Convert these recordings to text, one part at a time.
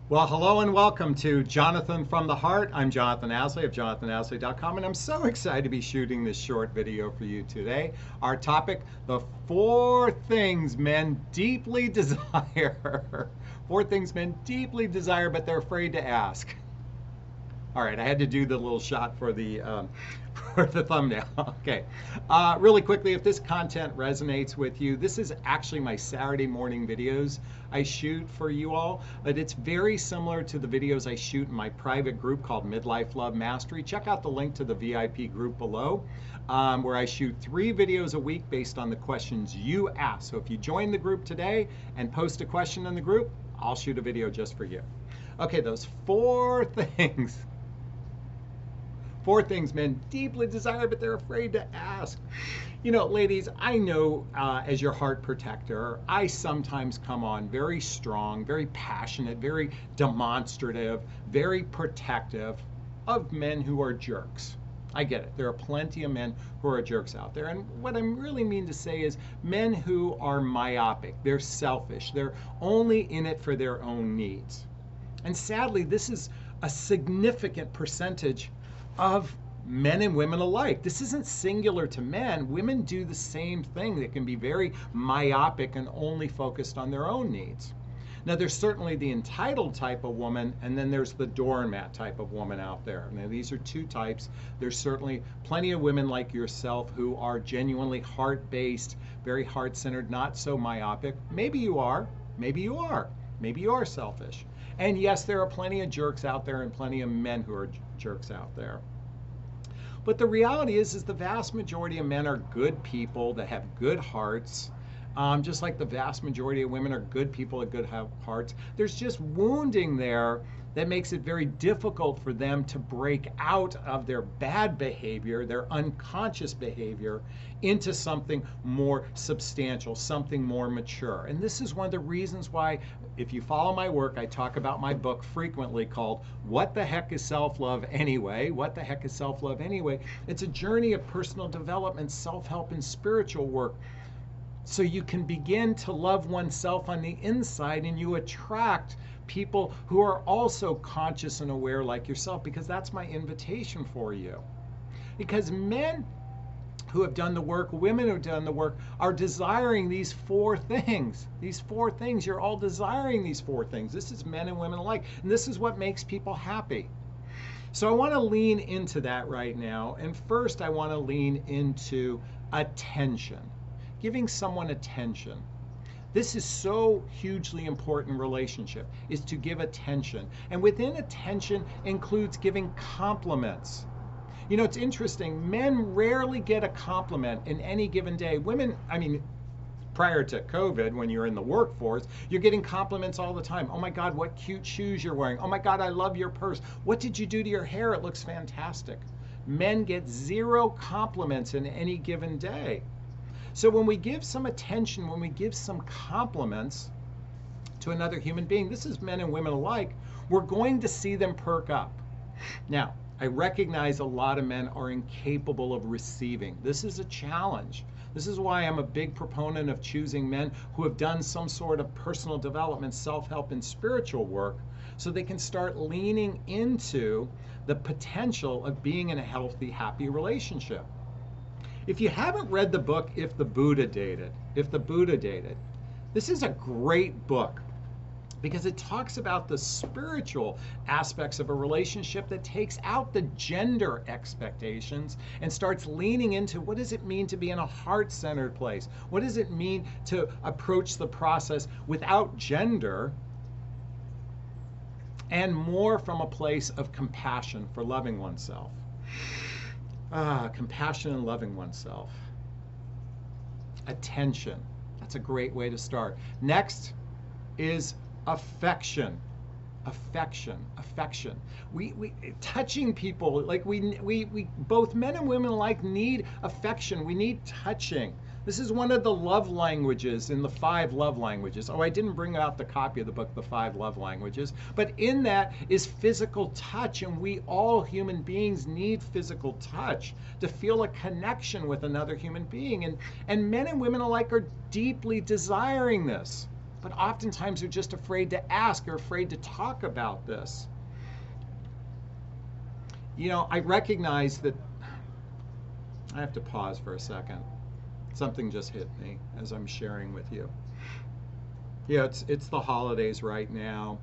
Well, hello and welcome to Jonathan from the Heart. I'm Jonathan Aslay of jonathanAslay.com, and I'm so excited to be shooting this short video for you today. Our topic, the 4 things men deeply desire. 4 things men deeply desire, but they're afraid to ask. All right, I had to do the little shot for the for the thumbnail. Okay, really quickly, if this content resonates with you, this is actually my Saturday morning videos I shoot for you all, but it's very similar to the videos I shoot in my private group called Midlife Love Mastery. Check out the link to the VIP group below, where I shoot 3 videos a week based on the questions you ask. So if you join the group today and post a question in the group, I'll shoot a video just for you. Okay, those 4 things. 4 things men deeply desire, but they're afraid to ask. You know, ladies, I know as your heart protector, I sometimes come on very strong, very passionate, very demonstrative, very protective of men who are jerks. I get it. There are plenty of men who are jerks out there. And what I really mean to say is men who are myopic, they're selfish, they're only in it for their own needs. And sadly, this is a significant percentage of men and women alike. This isn't singular to men. Women do the same thing. They can be very myopic and only focused on their own needs. Now, there's certainly the entitled type of woman, and then there's the doormat type of woman out there. Now, these are 2 types. There's certainly plenty of women like yourself who are genuinely heart-based, very heart-centered, not so myopic. Maybe you are. Maybe you are. Maybe you are selfish. And yes, there are plenty of jerks out there and plenty of men who are jerks out there. But the reality is the vast majority of men are good people that have good hearts, just like the vast majority of women are good people with good hearts. There's just wounding there that makes it very difficult for them to break out of their bad behavior, their unconscious behavior, into something more substantial, something more mature. And this is one of the reasons why, if you follow my work, I talk about my book frequently called What the Heck is Self-Love Anyway? What the Heck is Self-Love Anyway? It's a journey of personal development, self-help, and spiritual work, so you can begin to love oneself on the inside, and you attract people who are also conscious and aware like yourself, because that's my invitation for you. Because men who have done the work, women who have done the work, are desiring these 4 things. These 4 things, you're all desiring these 4 things. This is men and women alike, and this is what makes people happy. So I want to lean into that right now, and first I want to lean into attention. Giving someone attention. This is so hugely important in relationship, is to give attention. And within attention includes giving compliments. You know, it's interesting, men rarely get a compliment in any given day. Women, I mean, prior to COVID, when you're in the workforce, you're getting compliments all the time. Oh my God, what cute shoes you're wearing. Oh my God, I love your purse. What did you do to your hair? It looks fantastic. Men get 0 compliments in any given day. So when we give some attention, when we give some compliments to another human being, this is men and women alike, we're going to see them perk up. Now, I recognize a lot of men are incapable of receiving. This is a challenge. This is why I'm a big proponent of choosing men who have done some sort of personal development, self-help, and spiritual work, so they can start leaning into the potential of being in a healthy, happy relationship. If you haven't read the book, If the Buddha Dated, this is a great book because it talks about the spiritual aspects of a relationship that takes out the gender expectations and starts leaning into what does it mean to be in a heart-centered place? What does it mean to approach the process without gender and more from a place of compassion for loving oneself? Compassion and loving oneself. Attention. That's a great way to start. Next is affection. Affection. We touching people, like we both men and women alike need affection. We need touching. This is one of the love languages in the 5 love languages. Oh, I didn't bring out the copy of the book, The 5 Love Languages, but in that is physical touch, and we all human beings need physical touch to feel a connection with another human being, and men and women alike are deeply desiring this. but oftentimes they're just afraid to ask or afraid to talk about this. You know, I recognize that I have to pause for a second. Something just hit me as I'm sharing with you. Yeah, it's the holidays right now.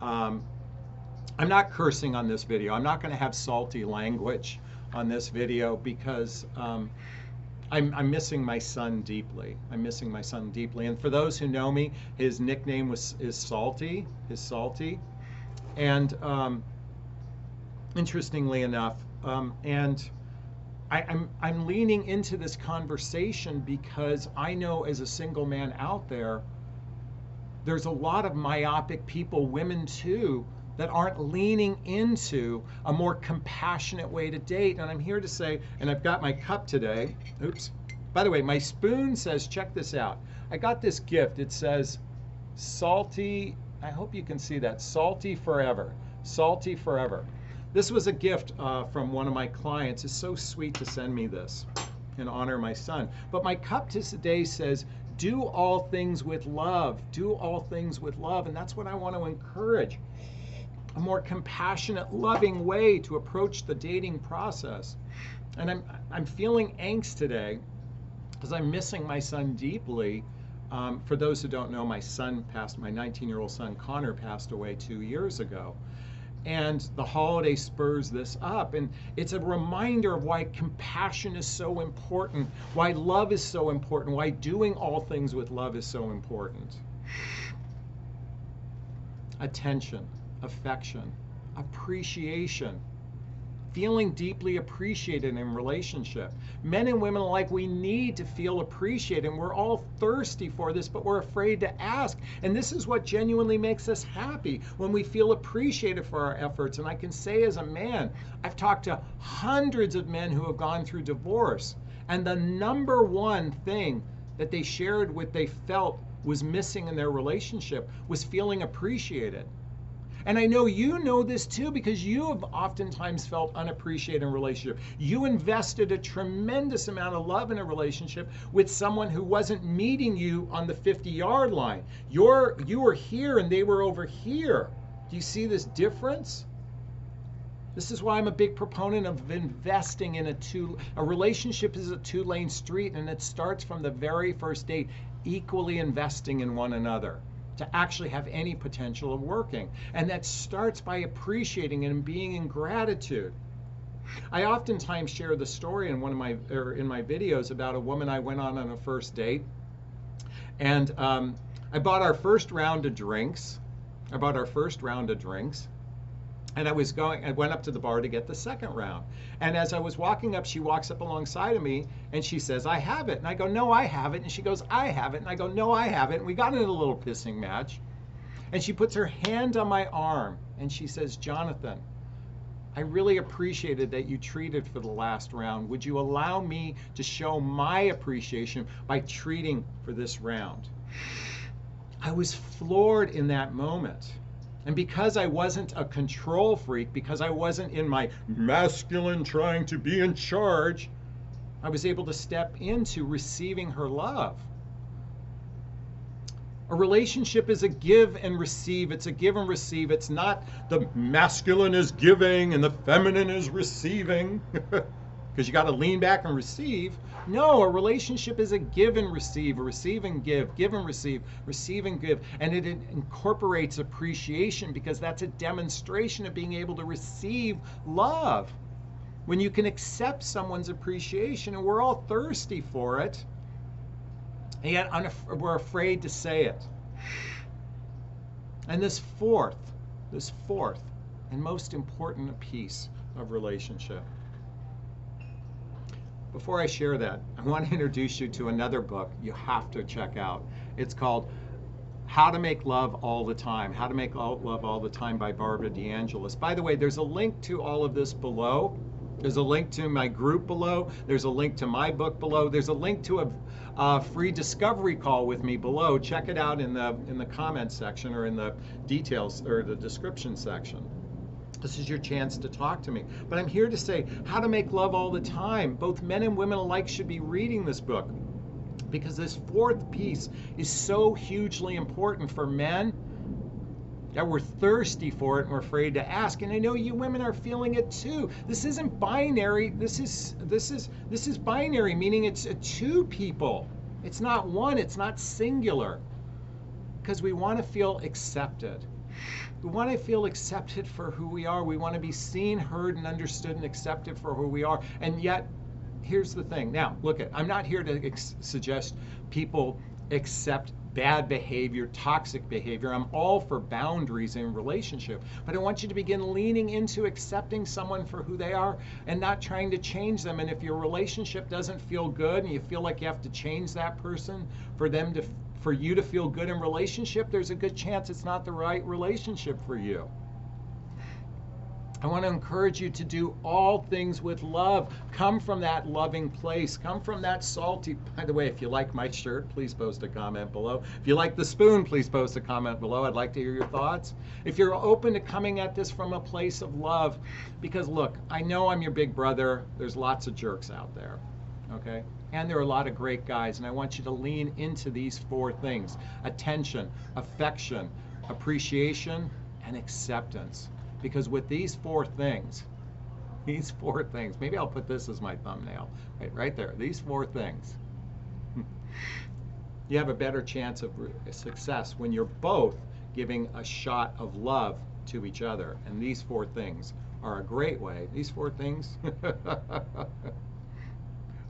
I'm not cursing on this video. I'm not going to have salty language on this video because I'm missing my son deeply. I'm missing my son deeply. And for those who know me, his nickname is Salty. Is Salty. And interestingly enough, and I'm leaning into this conversation because I know as a single man out there, there's a lot of myopic people, women too, that aren't leaning into a more compassionate way to date. And I'm here to say, and I've got my cup today. Oops. By the way, my spoon says, check this out. I got this gift. It says, salty, I hope you can see that, salty forever. Salty forever. This was a gift from one of my clients. It's so sweet to send me this in honor of my son. But my cup today says, do all things with love. Do all things with love. And that's what I want to encourage. A more compassionate, loving way to approach the dating process. And I'm feeling angst today because I'm missing my son deeply. For those who don't know, my 19-year-old son Connor passed away 2 years ago. And the holiday spurs this up. And it's a reminder of why compassion is so important, why love is so important, why doing all things with love is so important. Attention, affection, appreciation, feeling deeply appreciated in relationship. Men and women alike, we need to feel appreciated, and we're all thirsty for this, but we're afraid to ask. And this is what genuinely makes us happy, when we feel appreciated for our efforts. And I can say as a man, I've talked to hundreds of men who have gone through divorce, and the number one thing that they shared what they felt was missing in their relationship was feeling appreciated. And I know you know this too, because you have oftentimes felt unappreciated in a relationship. You invested a tremendous amount of love in a relationship with someone who wasn't meeting you on the 50-yard line. You were here and they were over here. Do you see this difference? This is why I'm a big proponent of investing in a relationship is a two-lane street, and it starts from the very first date, equally investing in one another to actually have any potential of working. And that starts by appreciating it and being in gratitude. I oftentimes share the story in in my videos about a woman I went on a first date. And I bought our first round of drinks. And I went up to the bar to get the second round. And as I was walking up, she walks up alongside of me and she says, I have it. And I go, no, I have it. And she goes, I have it. And I go, no, I have it. And we got in a little pissing match. And she puts her hand on my arm and she says, Jonathan, I really appreciated that you treated for the last round. Would you allow me to show my appreciation by treating for this round? I was floored in that moment. And because I wasn't a control freak, because I wasn't in my masculine trying to be in charge, I was able to step into receiving her love. A relationship is a give and receive. It's a give and receive. It's not the masculine is giving and the feminine is receiving, because you got to lean back and receive. No, a relationship is a give and receive, a receive and give and receive and give. And it incorporates appreciation, because that's a demonstration of being able to receive love. When you can accept someone's appreciation, and we're all thirsty for it, and yet we're afraid to say it. And this fourth and most important piece of relationship. Before I share that, I want to introduce you to another book you have to check out. It's called How to Make Love All the Time. How to Make Love All the Time by Barbara DeAngelis. By the way, there's a link to all of this below. There's a link to my group below. There's a link to my book below. There's a link to a free discovery call with me below. Check it out in the comments section, or in the details or the description section. This is your chance to talk to me. But I'm here to say, How to Make Love All the Time. Both men and women alike should be reading this book. Because this fourth piece is so hugely important for men that we're thirsty for it and we're afraid to ask. And I know you women are feeling it too. This isn't binary. This is binary, meaning it's two people. It's not one. It's not singular. Because we want to feel accepted. We want to feel accepted for who we are. We want to be seen, heard, and understood and accepted for who we are. And yet, here's the thing. Now, look, I'm not here to suggest people accept bad behavior, toxic behavior. I'm all for boundaries in relationship. But I want you to begin leaning into accepting someone for who they are and not trying to change them. And if your relationship doesn't feel good and you feel like you have to change that person for you to feel good in relationship, there's a good chance it's not the right relationship for you. I want to encourage you to do all things with love. Come from that loving place. Come from that salty. By the way, if you like my shirt, please post a comment below. If you like the spoon, please post a comment below. I'd like to hear your thoughts. If you're open to coming at this from a place of love, because look, I know I'm your big brother. There's lots of jerks out there, okay? And there are a lot of great guys, and I want you to lean into these four things: attention, affection, appreciation, and acceptance. Because with these four things, maybe I'll put this as my thumbnail, right there, these four things, you have a better chance of success when you're both giving a shot of love to each other. And these four things are a great way,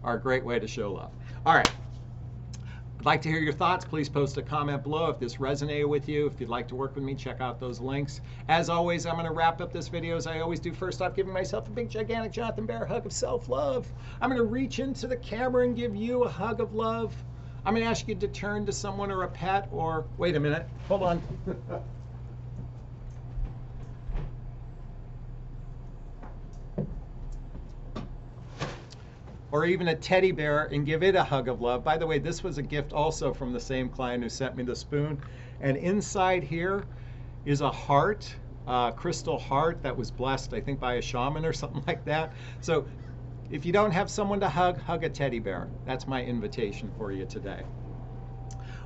are a great way to show love. All right. I'd like to hear your thoughts. Please post a comment below if this resonated with you. If you'd like to work with me, check out those links. As always, I'm going to wrap up this video as I always do. First off, giving myself a big, gigantic Jonathan Bear hug of self-love. I'm going to reach into the camera and give you a hug of love. I'm going to ask you to turn to someone or a pet, or wait a minute, hold on. Or even a teddy bear, and give it a hug of love. By the way, this was a gift also from the same client who sent me the spoon. And inside here is a heart, crystal heart that was blessed, I think, by a shaman or something like that. So if you don't have someone to hug, hug a teddy bear. That's my invitation for you today.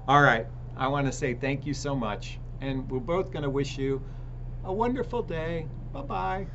All right, I want to say thank you so much. And we're both going to wish you a wonderful day. Bye-bye.